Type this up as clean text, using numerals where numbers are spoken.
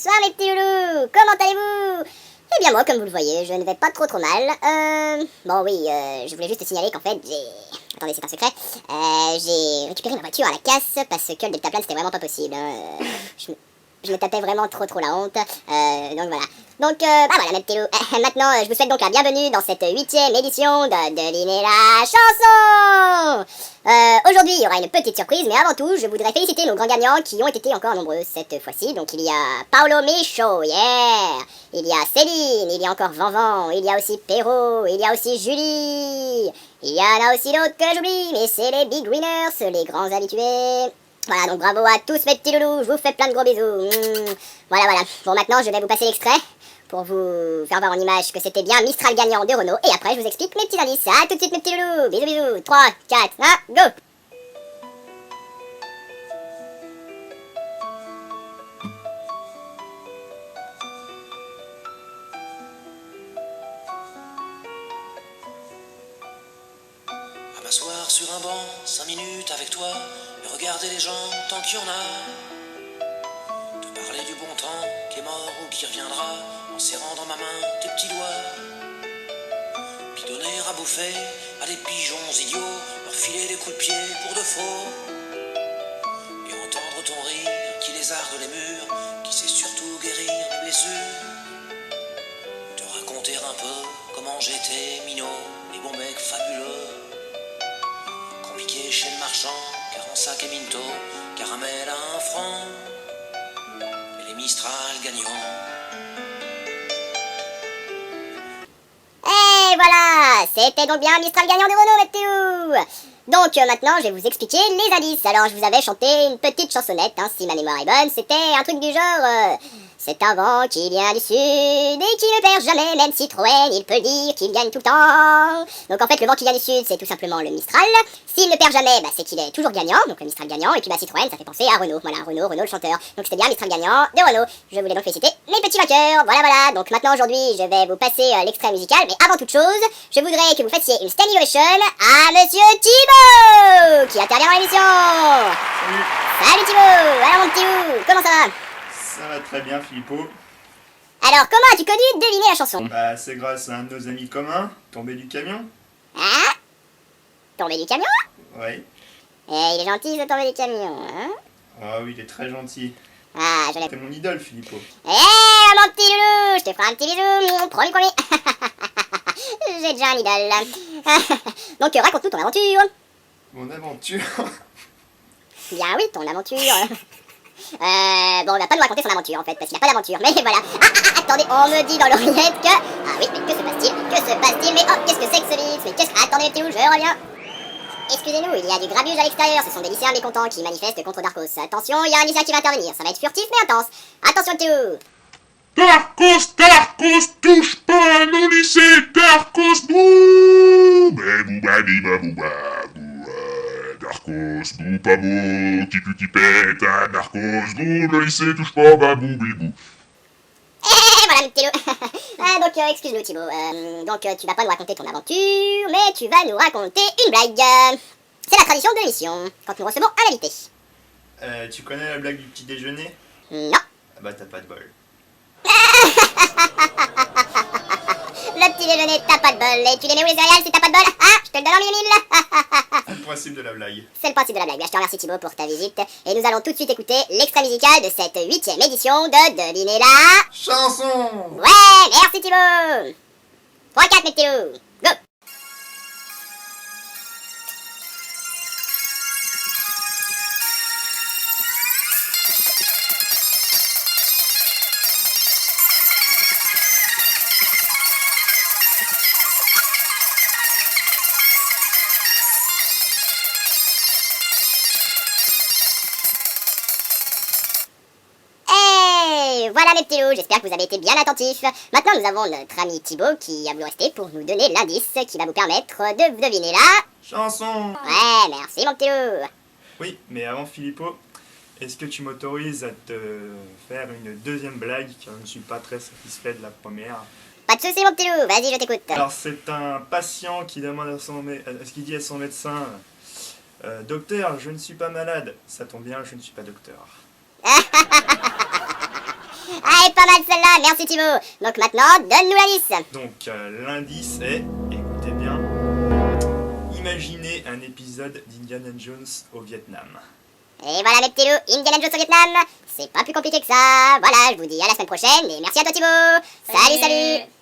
bonsoir mes petits loulous, comment allez-vous? Eh bien moi, comme vous le voyez, je ne vais pas trop mal. Bon oui, je voulais juste signaler qu'en fait, Attendez, c'est un secret. J'ai récupéré ma voiture à la casse parce que le deltaplane c'était vraiment pas possible. Je me tapais vraiment trop la honte. Donc voilà. Donc, bah voilà mes petits loups. Maintenant, je vous souhaite donc la bienvenue dans cette 8e édition de Devinez la chanson. Aujourd'hui, il y aura une petite surprise, mais avant tout, je voudrais féliciter nos grands gagnants qui ont été encore nombreux cette fois-ci. Donc il y a Paolo Michaud, yeah. Il y a Céline, il y a encore Vanvan, il y a aussi Perrault, il y a aussi Julie. Il y en a aussi d'autres que j'oublie, mais c'est les big winners, les grands habitués. Voilà, donc bravo à tous mes petits loulous, je vous fais plein de gros bisous. Voilà. Bon, maintenant, je vais vous passer l'extrait pour vous faire voir en image que c'était bien Mistral gagnant de Renault. Et après, je vous explique mes petits indices. À tout de suite, mes petits loulous. Bisous. 3, 4, 1, go! À m'asseoir sur un banc, 5 minutes avec toi, et regarder les gens tant qu'il y en a. Te parler du bon temps qui est mort ou qui reviendra, en serrant dans ma main tes petits doigts. Puis donner à bouffer à des pigeons idiots, leur filer des coups de pied pour de faux. Et entendre ton rire qui lézarde les murs, qui sait surtout guérir les blessures. Te raconter un peu comment j'étais minot, les bons mecs fabuleux. Compliqué chez le marchand, car en sac et minto, caramel à 1 franc, et les Mistral gagnants. Et voilà, c'était donc bien Mistral gagnant de Renault, mes petits loups. Donc maintenant, je vais vous expliquer les indices. Alors, je vous avais chanté une petite chansonnette, hein, si ma mémoire est bonne. C'était un truc du genre... c'est un vent qui vient du sud et qui ne perd jamais, même Citroën, il peut dire qu'il gagne tout le temps. Donc en fait, le vent qui vient du sud, c'est tout simplement le Mistral. S'il ne perd jamais, bah, c'est qu'il est toujours gagnant, donc le Mistral gagnant. Et puis bah, Citroën, ça fait penser à Renault. Voilà, Renault le chanteur. Donc c'était bien Mistral gagnant de Renault. Je voulais donc féliciter mes petits vainqueurs. Voilà. Donc maintenant, aujourd'hui, je vais vous passer l'extrait musical. Mais avant toute chose, je voudrais que vous fassiez une standing ovation à Monsieur Thibaut, qui intervient dans l'émission. Salut Thibaut. Alors mon petit loup, comment ça va? Ça va très bien, Philippot. Alors, comment as-tu connu Deviner la chanson? Bah, c'est grâce à un de nos amis communs, tombé du camion. Hein? Tombé du camion? Oui. Il est gentil de tomber du camion, hein? Ah oui, il est très gentil. Ah, je l'aime. C'est mon idole, Philippot. Mon petit loulou, je te ferai un petit bisou, promis. J'ai déjà un idole. Donc, raconte-nous ton aventure. Mon aventure. Bien oui, ton aventure. Bon, on va pas nous raconter son aventure en fait, parce qu'il n'y a pas d'aventure, mais voilà. Attendez, on me dit dans l'oreillette que... Ah oui, mais que se passe-t-il? Mais oh, qu'est-ce que c'est que ce mix? Mais qu'est-ce que... Attendez, petit loup, je reviens. Excusez-nous, il y a du grabuge à l'extérieur, ce sont des lycéens mécontents qui manifestent contre Darkos. Attention, il y a un lycéen qui va intervenir, ça va être furtif mais intense. Attention, petit loup. Darkos, touche pas à mon lycée, Darkos, bouh, babou, Darkos, bouh, pas beau, qui pète, ah, Darkos, bouh, le lycée, touche pas, babou, bibou. Voilà, mon petit loup. Donc, excuse-nous, Thibaut. Donc, tu vas pas nous raconter ton aventure, mais tu vas nous raconter une blague. C'est la tradition de l'émission, quand nous recevons un invité. Tu connais la blague du petit déjeuner? Non. Ah bah, t'as pas de bol. Le petit déjeuner, t'as pas de bol. Et tu les mets où les céréales si t'as pas de bol? Ah, je te le donne en mille. Le principe de la blague. C'est le principe de la blague. Je te remercie Thibaut pour ta visite. Et nous allons tout de suite écouter l'extrait musical de cette 8e édition de Devinez la Chanson. Ouais, merci Thibaut. 3, 4, mes petits loups. Go. Voilà mes petits loups, j'espère que vous avez été bien attentifs. Maintenant nous avons notre ami Thibaut qui a voulu rester pour nous donner l'indice qui va vous permettre de deviner la Chanson. Ouais, merci mon petit loup. Oui, mais avant, Philippot, est-ce que tu m'autorises à te faire une deuxième blague, car je ne suis pas très satisfait de la première? Pas de soucis mon petit loup, vas-y je t'écoute. Alors, c'est un patient qui demande à ce qu'il dit à son médecin, docteur, je ne suis pas malade. Ça tombe bien, je ne suis pas docteur. Ah, Merci Thibaut. Donc maintenant, donne-nous l'indice. Donc l'indice est, écoutez bien, imaginez un épisode d'Indiana Jones au Vietnam. Et voilà mes petits loups, Indiana Jones au Vietnam. C'est pas plus compliqué que ça. Voilà, je vous dis à la semaine prochaine et merci à toi Thibaut. Salut, salut.